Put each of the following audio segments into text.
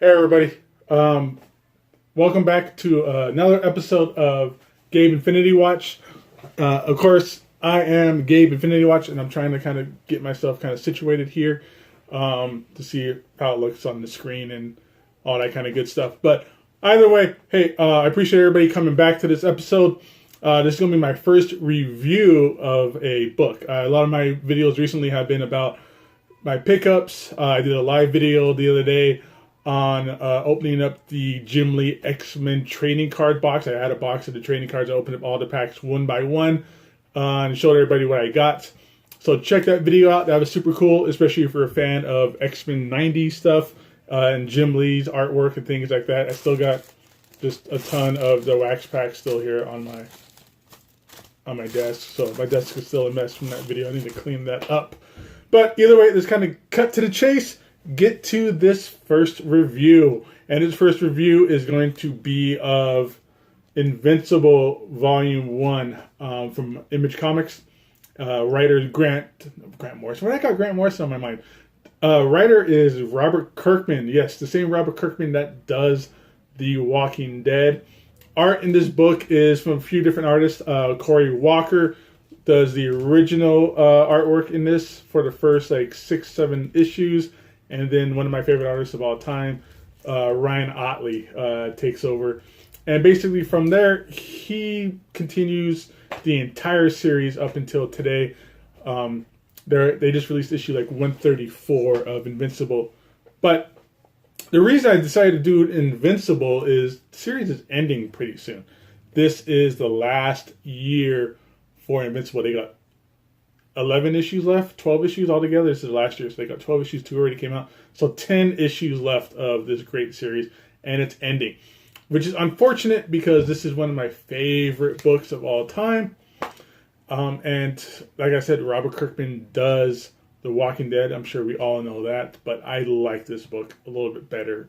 Hey everybody, welcome back to another episode of Gabe Infinity Watch. Of course, I am Gabe Infinity Watch, and I'm trying to kind of get myself kind of situated here to see how it looks on the screen and all that kind of good stuff. But either way, hey, I appreciate everybody coming back to this episode. This is going to be my first review of a book. A lot of my videos recently have been about my pickups. I did a live video the other day on opening up the Jim Lee X-Men trading card box. I had a box of the trading cards. I opened up all the packs one by one and showed everybody what I got. So check that video out. That was super cool, especially if you're a fan of X-Men 90s stuff and Jim Lee's artwork and things like that. I still got just a ton of the wax packs still here on my desk. So my desk is still a mess from that video. I need to clean that up. But either way, let's kind of cut to the chase. Get to this first review. And this first review is going to be of Invincible Volume 1 from Image Comics. Writer Grant Morrison. Why I got Grant Morrison on my mind? Writer is Robert Kirkman. Yes, the same Robert Kirkman that does The Walking Dead. Art in this book is from a few different artists. Corey Walker does the original artwork in this for the first like 6-7 issues. And then one of my favorite artists of all time, Ryan Otley, takes over. And basically from there, he continues the entire series up until today. They just released issue like 134 of Invincible. But the reason I decided to do Invincible is the series is ending pretty soon. This is the last year for Invincible. They got 11 issues left, 12 issues altogether. This is last year, so they got 12 issues. 2 already came out. So 10 issues left of this great series, and it's ending. Which is unfortunate because this is one of my favorite books of all time. And like I said, Robert Kirkman does The Walking Dead. I'm sure we all know that. But I like this book a little bit better,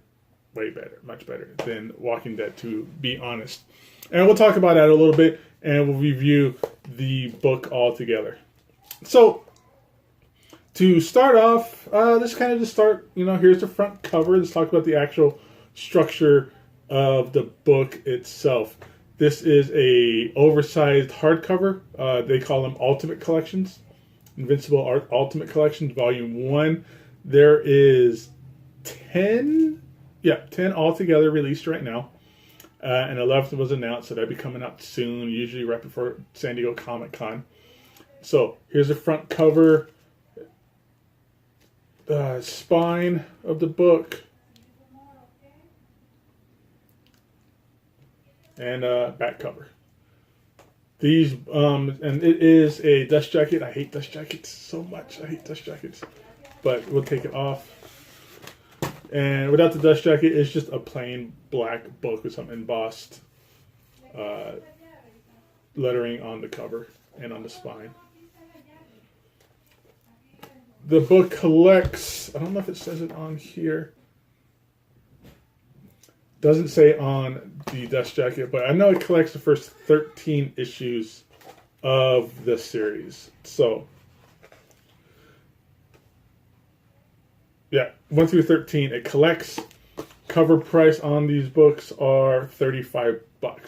way better, much better than Walking Dead, to be honest. And we'll talk about that a little bit, and we'll review the book all together. So, to start off, let's kind of just start, here's the front cover. Let's talk about the actual structure of the book itself. This is a oversized hardcover. They call them Ultimate Collections. Invincible Art Ultimate Collections, Volume 1. There is 10 altogether released right now. And 11th was announced, so that'll be coming out soon, usually right before San Diego Comic-Con. So, here's the front cover, the spine of the book, and back cover. These, and it is a dust jacket. I hate dust jackets so much. I hate dust jackets. But we'll take it off. And without the dust jacket, it's just a plain black book with some embossed lettering on the cover and on the spine. The book collects, I don't know if it says it on here. Doesn't say on the dust jacket, but I know it collects the first 13 issues of the series. So, yeah, 1 through 13, it collects. Cover price on these books are $35,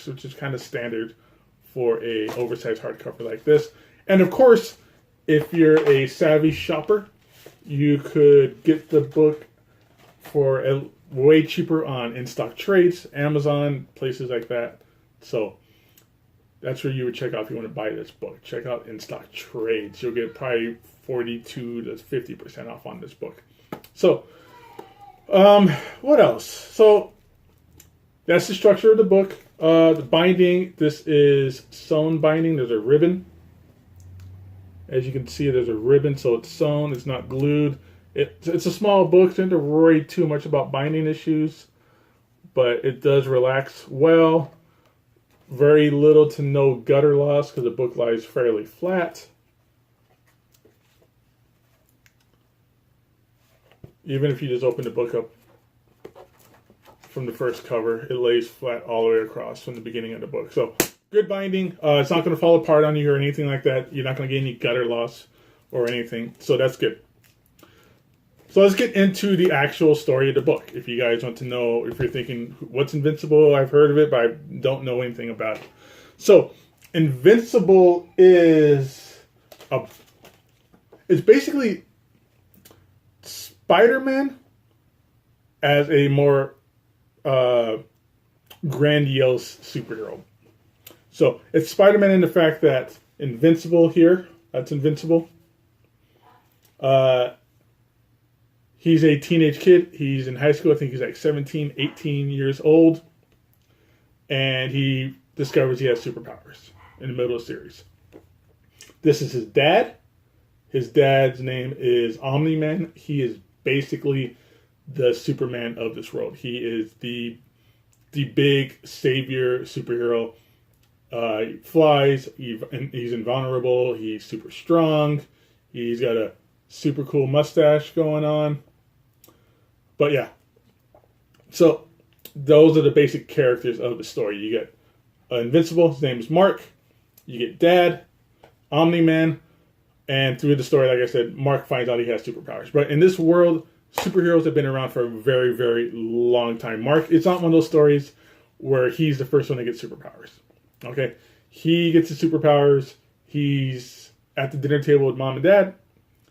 which is kind of standard for a oversized hardcover like this. And of course, if you're a savvy shopper, you could get the book for a way cheaper on in-stock trades, Amazon, places like that. So that's where you would check out if you want to buy this book. Check out in-stock trades. You'll get probably 42 to 50% off on this book. So, what else? So that's the structure of the book. The binding, this is sewn binding. There's a ribbon. As you can see, there's a ribbon, so it's sewn. It's not glued. It's a small book. It doesn't worry too much about binding issues, but it does relax well. Very little to no gutter loss because the book lies fairly flat. Even if you just open the book up from the first cover, it lays flat all the way across from the beginning of the book. So, good binding. It's not going to fall apart on you or anything like that. You're not going to get any gutter loss or anything. So, that's good. So let's get into the actual story of the book. If you guys want to know, if you're thinking, what's Invincible? I've heard of it, but I don't know anything about it. So Invincible is it's basically Spider-Man as a more grandiose superhero. So it's Spider-Man in the fact that Invincible here, that's Invincible. He's a teenage kid. He's in high school. I think he's like 17, 18 years old. And he discovers he has superpowers in the middle of the series. This is his dad. His dad's name is Omni-Man. He is basically the Superman of this world. He is the big savior superhero. He flies. He's invulnerable. He's super strong. He's got a super cool mustache going on. But yeah. So those are the basic characters of the story. You get Invincible. His name is Mark. You get Dad, Omni-Man. And through the story, like I said, Mark finds out he has superpowers. But in this world, superheroes have been around for a very, very long time. Mark, it's not one of those stories where he's the first one to get superpowers. Okay? He gets his superpowers. He's at the dinner table with Mom and Dad.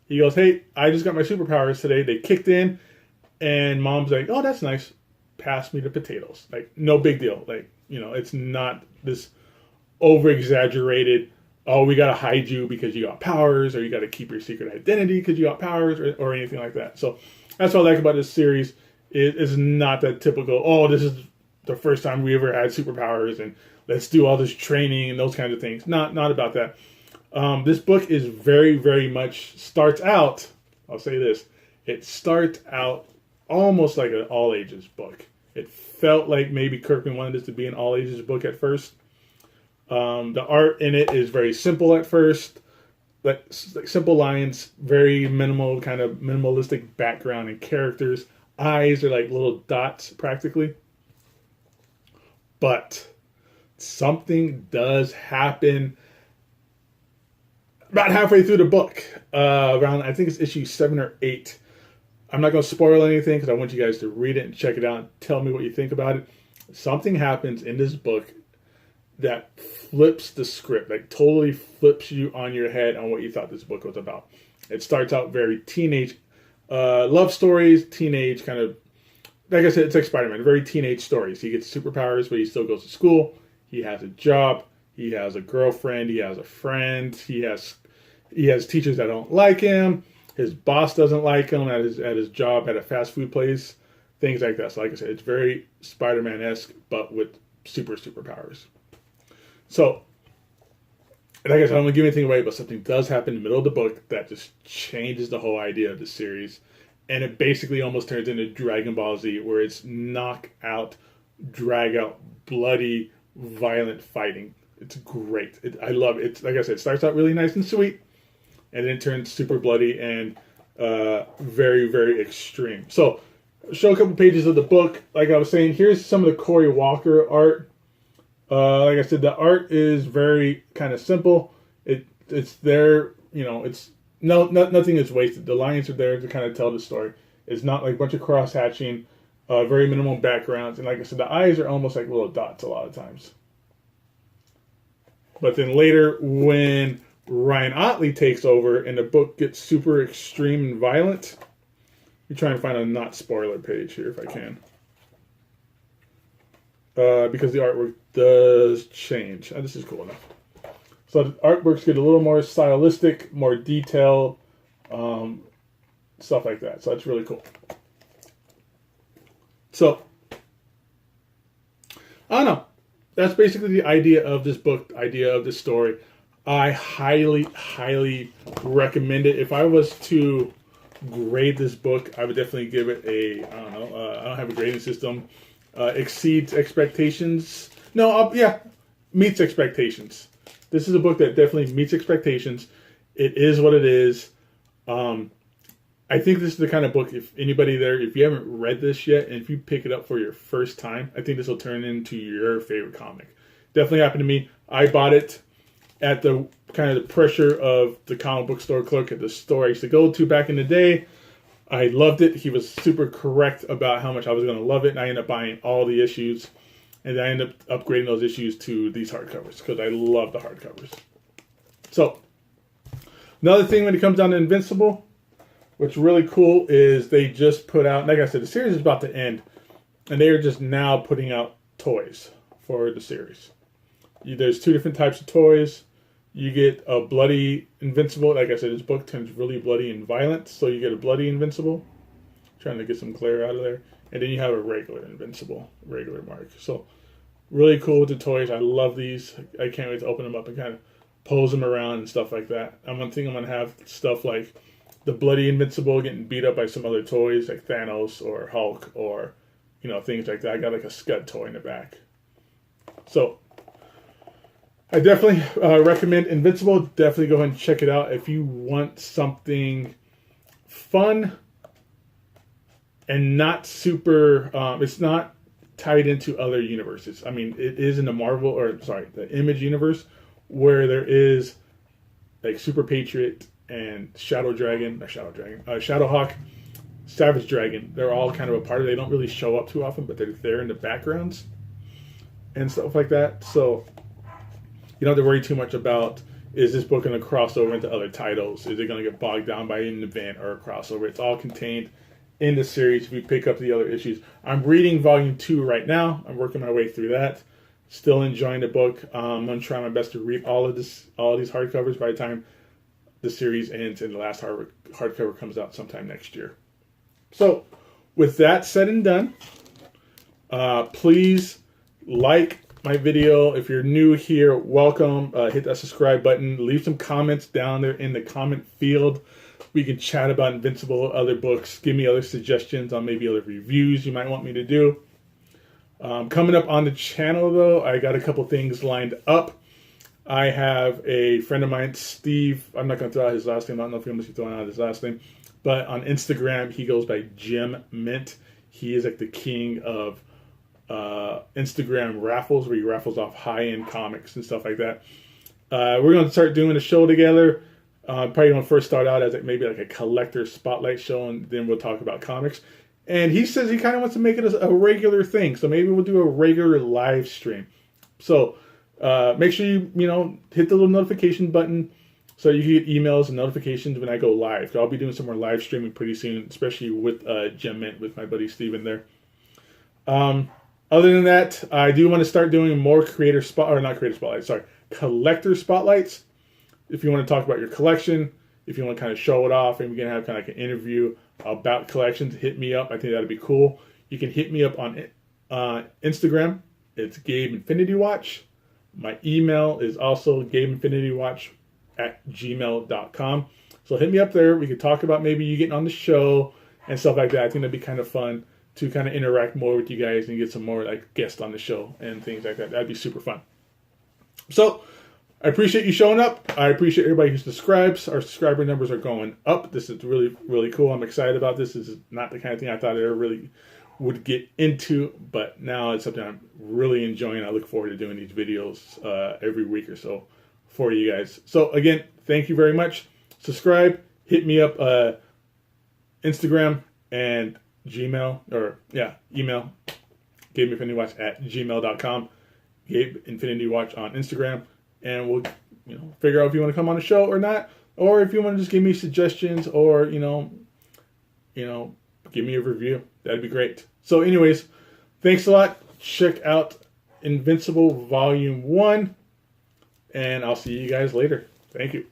He goes, hey, I just got my superpowers today. They kicked in. And Mom's like, oh, that's nice. Pass me the potatoes. Like, no big deal. Like, you know, it's not this over-exaggerated, oh, we got to hide you because you got powers, or you got to keep your secret identity because you got powers, or anything like that. So that's what I like about this series. It is not that typical, oh, this is the first time we ever had superpowers, and let's do all this training and those kinds of things. Not about that. This book is very, very much starts out, I'll say this, it starts out almost like an all-ages book. It felt like maybe Kirkman wanted this to be an all-ages book at first. The art in it is very simple at first, like simple lines, very minimal, kind of minimalistic background and characters. Eyes are like little dots practically. But something does happen about halfway through the book. Around, I think it's issue 7 or 8. I'm not going to spoil anything because I want you guys to read it and check it out and tell me what you think about it. Something happens in this book that flips the script, like totally flips you on your head on what you thought this book was about. It starts out very teenage love stories, teenage kind of, like I said, it's like Spider-Man, very teenage stories. He gets superpowers, but he still goes to school. He has a job. He has a girlfriend. He has a friend. He has teachers that don't like him. His boss doesn't like him at his job at a fast food place. Things like that. So like I said, it's very Spider-Man-esque, but with superpowers. So, like I said, I don't want to give anything away, but something does happen in the middle of the book that just changes the whole idea of the series. And it basically almost turns into Dragon Ball Z, where it's knock out, drag out, bloody, violent fighting. It's great. I love it. It's, like I said, it starts out really nice and sweet, and then it turns super bloody and very, very extreme. So, show a couple pages of the book. Like I was saying, here's some of the Cory Walker art. Like I said, the art is very kind of simple. It's there, you know, it's nothing is wasted. The lines are there to kind of tell the story. It's not like a bunch of cross-hatching, very minimal backgrounds. And like I said, the eyes are almost like little dots a lot of times. But then later, when Ryan Ottley takes over and the book gets super extreme and violent, I'm trying to find a not spoiler page here if I can. Because the artwork does change. This is cool enough. So the artworks get a little more stylistic, more detailed, stuff like that. So that's really cool. So, I don't know. That's basically the idea of this book, the idea of this story. I highly, highly recommend it. If I was to grade this book, I would definitely give it a, I don't know, I don't have a grading system. Exceeds expectations. Meets expectations. This is a book that definitely meets expectations. It is what it is. I think this is the kind of book, if anybody there, if you haven't read this yet, and if you pick it up for your first time, I think this will turn into your favorite comic. Definitely happened to me. I bought it at the kind of the pressure of the comic book store clerk at the store I used to go to back in the day. I loved it. He was super correct about how much I was going to love it, and I ended up buying all the issues, and I ended up upgrading those issues to these hardcovers because I love the hardcovers. So, another thing when it comes down to Invincible, what's really cool is they just put out, like I said, the series is about to end, and they are just now putting out toys for the series. There's two different types of toys. You get a bloody Invincible. Like I said, this book turns really bloody and violent, so you get a bloody Invincible. Trying to get some glare out of there. And then you have a regular Invincible, regular mark. So really cool with the toys. I love these. I can't wait to open them up and kind of pose them around and stuff like that. I'm going to have stuff like the bloody Invincible getting beat up by some other toys like Thanos or Hulk or, things like that. I got like a Scud toy in the back. So I definitely recommend Invincible. Definitely go ahead and check it out if you want something fun and not super. It's not tied into other universes. I mean, it is in the the Image universe, where there is like Super Patriot and Shadowhawk, Savage Dragon. They're all kind of a part of it. They don't really show up too often, but they're there in the backgrounds and stuff like that. So you don't have to worry too much about, is this book going to cross over into other titles? Is it going to get bogged down by an event or a crossover? It's all contained in the series if you pick up the other issues. I'm reading volume 2 right now. I'm working my way through that. Still enjoying the book. I'm going to try my best to read all of these hardcovers by the time the series ends and the last hardcover comes out sometime next year. So, with that said and done, please like my video. If you're new here, welcome. Hit that subscribe button. Leave some comments down there in the comment field. We can chat about Invincible, other books. Give me other suggestions on maybe other reviews you might want me to do. Coming up on the channel, though, I got a couple things lined up. I have a friend of mine, Steve. I'm not going to throw out his last name. I don't know if you're going to be throwing out his last name. But on Instagram, he goes by Jim Mint. He is like the king of Instagram raffles, where he raffles off high-end comics and stuff like that. We're going to start doing a show together. Probably going to first start out as maybe like a collector spotlight show, and then we'll talk about comics. And he says he kind of wants to make it a regular thing, so maybe we'll do a regular live stream. So make sure you hit the little notification button so you can get emails and notifications when I go live. I'll be doing some more live streaming pretty soon, especially with Gem Mint, with my buddy Steven there. Other than that, I do want to start doing more collector spotlights. If you want to talk about your collection, if you want to kind of show it off, and we can have kind of like an interview about collections, hit me up. I think that'd be cool. You can hit me up on Instagram. It's gabeinfinitywatch. My email is also gabeinfinitywatch@gmail.com. So hit me up there. We could talk about maybe you getting on the show and stuff like that. I think that'd be kind of fun to kind of interact more with you guys and get some more like guests on the show and things like that. That'd be super fun. So I appreciate you showing up. I appreciate everybody who subscribes. Our subscriber numbers are going up. This is really, really cool. I'm excited about this. This is not the kind of thing I thought I ever really would get into, but now it's something I'm really enjoying. I look forward to doing these videos every week or so for you guys. So again, thank you very much. Subscribe. Hit me up Instagram and email, gabeinfinitywatch@gmail.com, gabeinfinitywatch on Instagram, and we'll figure out if you want to come on the show or not, or if you want to just give me suggestions, or give me a review. That'd be great. So anyways, thanks a lot. Check out Invincible Volume 1, and I'll see you guys later. Thank you.